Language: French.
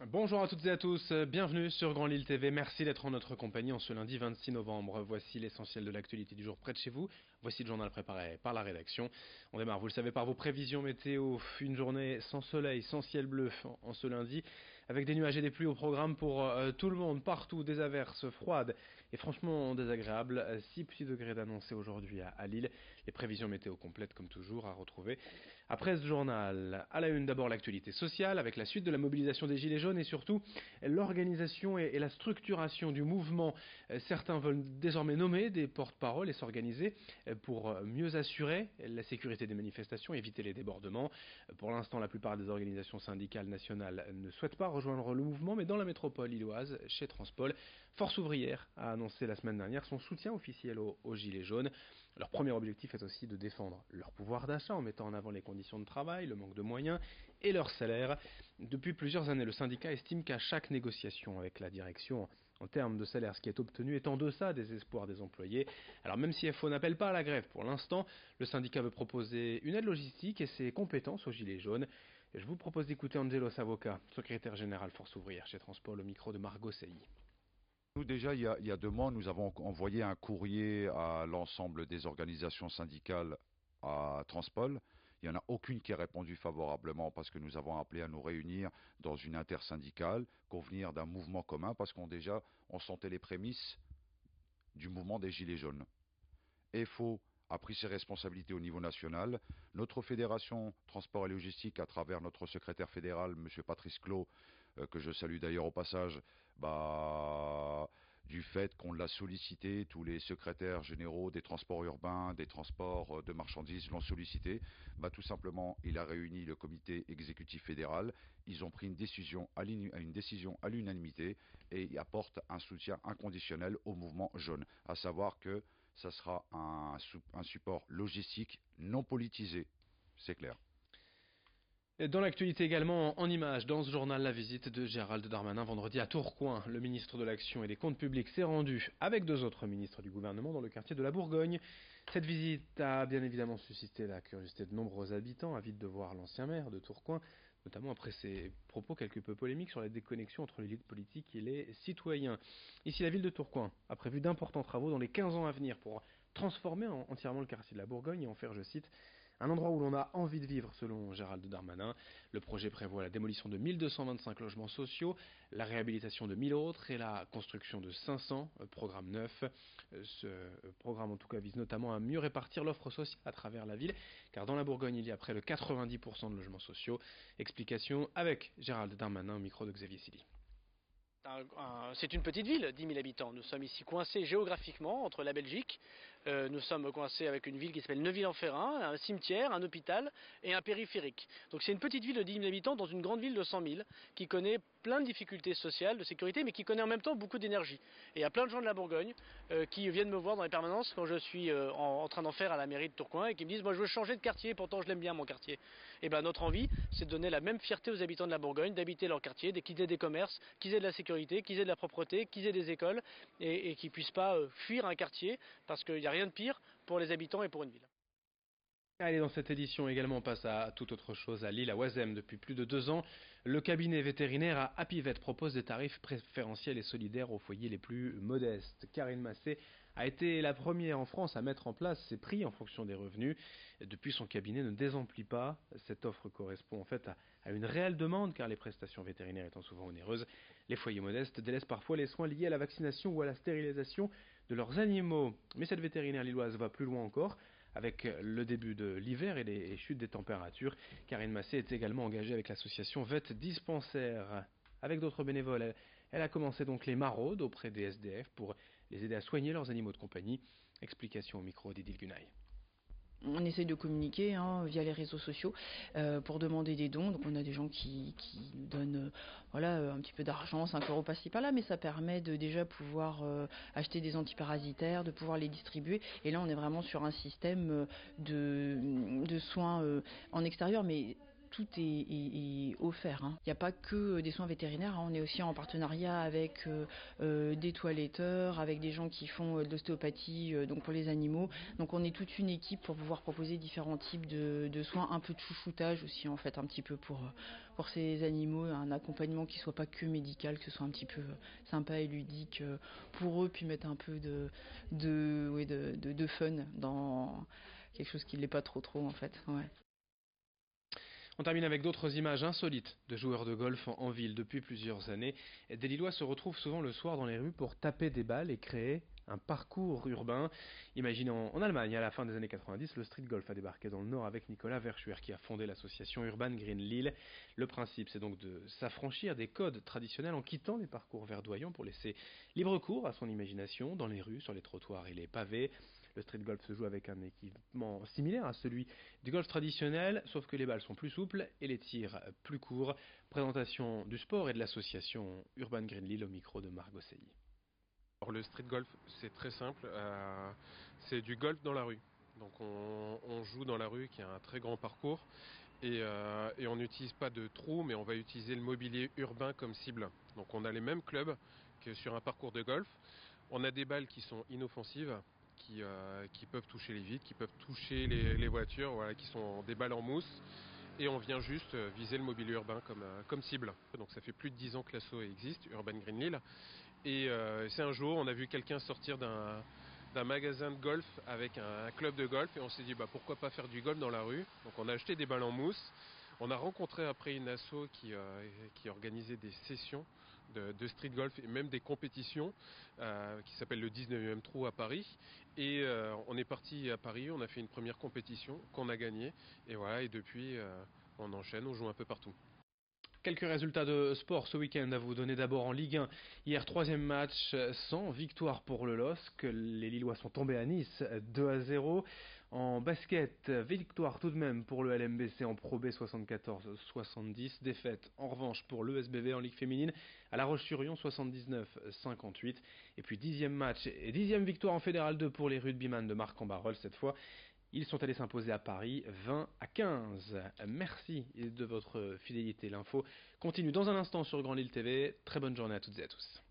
Bonjour à toutes et à tous, bienvenue sur Grand Lille TV, merci d'être en notre compagnie en ce lundi 26 novembre. Voici l'essentiel de l'actualité du jour près de chez vous, voici le journal préparé par la rédaction. On démarre, vous le savez, par vos prévisions météo, une journée sans soleil, sans ciel bleu en ce lundi, avec des nuages et des pluies au programme pour tout le monde, partout, des averses froides et franchement désagréables. 6 petits degrés d'annoncés aujourd'hui à Lille, les prévisions météo complètes comme toujours à retrouver après ce journal. À la une d'abord l'actualité sociale avec la suite de la mobilisation des Gilets jaunes et surtout l'organisation et la structuration du mouvement. Certains veulent désormais nommer des porte-paroles et s'organiser pour mieux assurer la sécurité des manifestations, éviter les débordements. Pour l'instant, la plupart des organisations syndicales nationales ne souhaitent pas rejoindre le mouvement, mais dans la métropole lilloise, chez Transpol, Force ouvrière a annoncé la semaine dernière son soutien officiel aux Gilets jaunes. Leur premier objectif est aussi de défendre leur pouvoir d'achat en mettant en avant les conditions de travail, le manque de moyens et leur salaire. Depuis plusieurs années, le syndicat estime qu'à chaque négociation avec la direction, en termes de salaire, ce qui est obtenu est en deçà des espoirs des employés. Alors même si FO n'appelle pas à la grève pour l'instant, le syndicat veut proposer une aide logistique et ses compétences aux Gilets jaunes. Et je vous propose d'écouter Angelo Savoca, secrétaire général Force ouvrière chez Transpol, au micro de Margot Sailly. Nous, déjà, il y a 2 mois, nous avons envoyé un courrier à l'ensemble des organisations syndicales à Transpol. Il n'y en a aucune qui a répondu favorablement parce que nous avons appelé à nous réunir dans une intersyndicale, convenir d'un mouvement commun parce on sentait les prémices du mouvement des Gilets jaunes. EFO a pris ses responsabilités au niveau national. Notre fédération Transport et Logistique, à travers notre secrétaire fédéral, M. Patrice Clos, que je salue d'ailleurs au passage, du fait qu'on l'a sollicité, tous les secrétaires généraux des transports urbains, des transports de marchandises l'ont sollicité, tout simplement, il a réuni le comité exécutif fédéral. Ils ont pris une décision à l'unanimité et ils apportent un soutien inconditionnel au mouvement jaune, à savoir que ça sera un support logistique non politisé, c'est clair. Dans l'actualité également, en images, dans ce journal, la visite de Gérald Darmanin vendredi à Tourcoing. Le ministre de l'Action et des Comptes Publics s'est rendu avec deux autres ministres du gouvernement dans le quartier de la Bourgogne. Cette visite a bien évidemment suscité la curiosité de nombreux habitants, avides de voir l'ancien maire de Tourcoing, notamment après ses propos quelque peu polémiques sur la déconnexion entre l'élite politique et les citoyens. Ici, la ville de Tourcoing a prévu d'importants travaux dans les 15 ans à venir pour transformer entièrement le quartier de la Bourgogne et en faire, je cite, un endroit où l'on a envie de vivre, selon Gérald Darmanin. Le projet prévoit la démolition de 1225 logements sociaux, la réhabilitation de 1000 autres et la construction de 500 programmes neufs. Ce programme, en tout cas, vise notamment à mieux répartir l'offre sociale à travers la ville, car dans la Bourgogne, il y a près de 90% de logements sociaux. Explication avec Gérald Darmanin au micro de Xavier Silly. C'est une petite ville, 10 000 habitants. Nous sommes ici coincés géographiquement entre la Belgique. Nous sommes coincés avec une ville qui s'appelle Neuville-en-Ferrain, un cimetière, un hôpital et un périphérique. Donc c'est une petite ville de 10 000 habitants dans une grande ville de 100 000 qui connaît plein de difficultés sociales, de sécurité, mais qui connaît en même temps beaucoup d'énergie. Et il y a plein de gens de la Bourgogne qui viennent me voir dans les permanences quand je suis en train d'en faire à la mairie de Tourcoing et qui me disent moi je veux changer de quartier, pourtant je l'aime bien mon quartier. Et bien notre envie c'est de donner la même fierté aux habitants de la Bourgogne d'habiter leur quartier, qu'ils aient des commerces, qu'ils aient de la sécurité, qu'ils aient de la propreté, qu'ils aient des écoles et qu'ils ne puissent pas fuir un quartier parce qu'il n'y a rien de pire pour les habitants et pour une ville. Allez, dans cette édition également, on passe à toute autre chose. À Lille, à Oisem, depuis plus de 2 ans, le cabinet vétérinaire à Apivet propose des tarifs préférentiels et solidaires aux foyers les plus modestes. Karine Massé a été la première en France à mettre en place ces prix en fonction des revenus. Depuis, son cabinet ne désemplit pas. Cette offre correspond en fait à une réelle demande, car les prestations vétérinaires étant souvent onéreuses, les foyers modestes délaissent parfois les soins liés à la vaccination ou à la stérilisation de leurs animaux. Mais cette vétérinaire lilloise va plus loin encore. Avec le début de l'hiver et les chutes des températures, Karine Massé est également engagée avec l'association Vet Dispensaire. Avec d'autres bénévoles, elle a commencé donc les maraudes auprès des SDF pour les aider à soigner leurs animaux de compagnie. Explication au micro d'Idil Gunaï. On essaye de communiquer via les réseaux sociaux pour demander des dons. Donc on a des gens qui nous donnent un petit peu d'argent, 5 euros par-ci par-là, mais ça permet de déjà pouvoir acheter des antiparasitaires, de pouvoir les distribuer. Et là on est vraiment sur un système de soins en extérieur, mais tout est offert. Il n'y a pas que des soins vétérinaires, on est aussi en partenariat avec des toiletteurs, avec des gens qui font de l'ostéopathie donc pour les animaux. Donc on est toute une équipe pour pouvoir proposer différents types de soins, un peu de chouchoutage aussi en fait, un petit peu pour ces animaux, un accompagnement qui soit pas que médical, que ce soit un petit peu sympa et ludique pour eux, puis mettre un peu de fun dans quelque chose qui ne l'est pas trop en fait. Ouais. On termine avec d'autres images insolites de joueurs de golf en ville depuis plusieurs années. Des Lillois se retrouvent souvent le soir dans les rues pour taper des balles et créer un parcours urbain. Imaginez en Allemagne, à la fin des années 90, le street golf a débarqué dans le Nord avec Nicolas Verschuer qui a fondé l'association Urban Green Lille. Le principe, c'est donc de s'affranchir des codes traditionnels en quittant les parcours verdoyants pour laisser libre cours à son imagination dans les rues, sur les trottoirs et les pavés. Le street golf se joue avec un équipement similaire à celui du golf traditionnel, sauf que les balles sont plus souples et les tirs plus courts. Présentation du sport et de l'association Urban Green Lille au micro de Marc Gosseilly. Alors le street golf, c'est très simple, c'est du golf dans la rue. Donc on joue dans la rue qui a un très grand parcours et on n'utilise pas de trous, mais on va utiliser le mobilier urbain comme cible. Donc on a les mêmes clubs que sur un parcours de golf. On a des balles qui sont inoffensives, qui peuvent toucher les vitres, qui peuvent toucher les voitures, voilà, qui sont des balles en mousse. Et on vient juste viser le mobilier urbain comme cible. Donc ça fait plus de 10 ans que l'asso existe, Urban Green Lille. Et c'est un jour, on a vu quelqu'un sortir d'un magasin de golf avec un club de golf et on s'est dit pourquoi pas faire du golf dans la rue. Donc on a acheté des balles en mousse. On a rencontré après une asso qui organisait des sessions de street golf et même des compétitions qui s'appelle le 19e trou à Paris. Et on est parti à Paris, on a fait une première compétition qu'on a gagnée. Et voilà, et depuis on enchaîne, on joue un peu partout. Quelques résultats de sport ce week-end à vous donner. D'abord en Ligue 1. Hier, troisième match sans victoire pour le LOSC. Les Lillois sont tombés à Nice 2-0. En basket, victoire tout de même pour le LMBC en Pro B 74-70. Défaite en revanche pour l'ESBV en Ligue féminine à La Roche-sur-Yon 79-58. Et puis 10e match et 10e victoire en Fédéral 2 pour les rugbyman de Marc-en-Barœul cette fois. Ils sont allés s'imposer à Paris 20-15. Merci de votre fidélité. L'info continue dans un instant sur Grand Lille TV. Très bonne journée à toutes et à tous.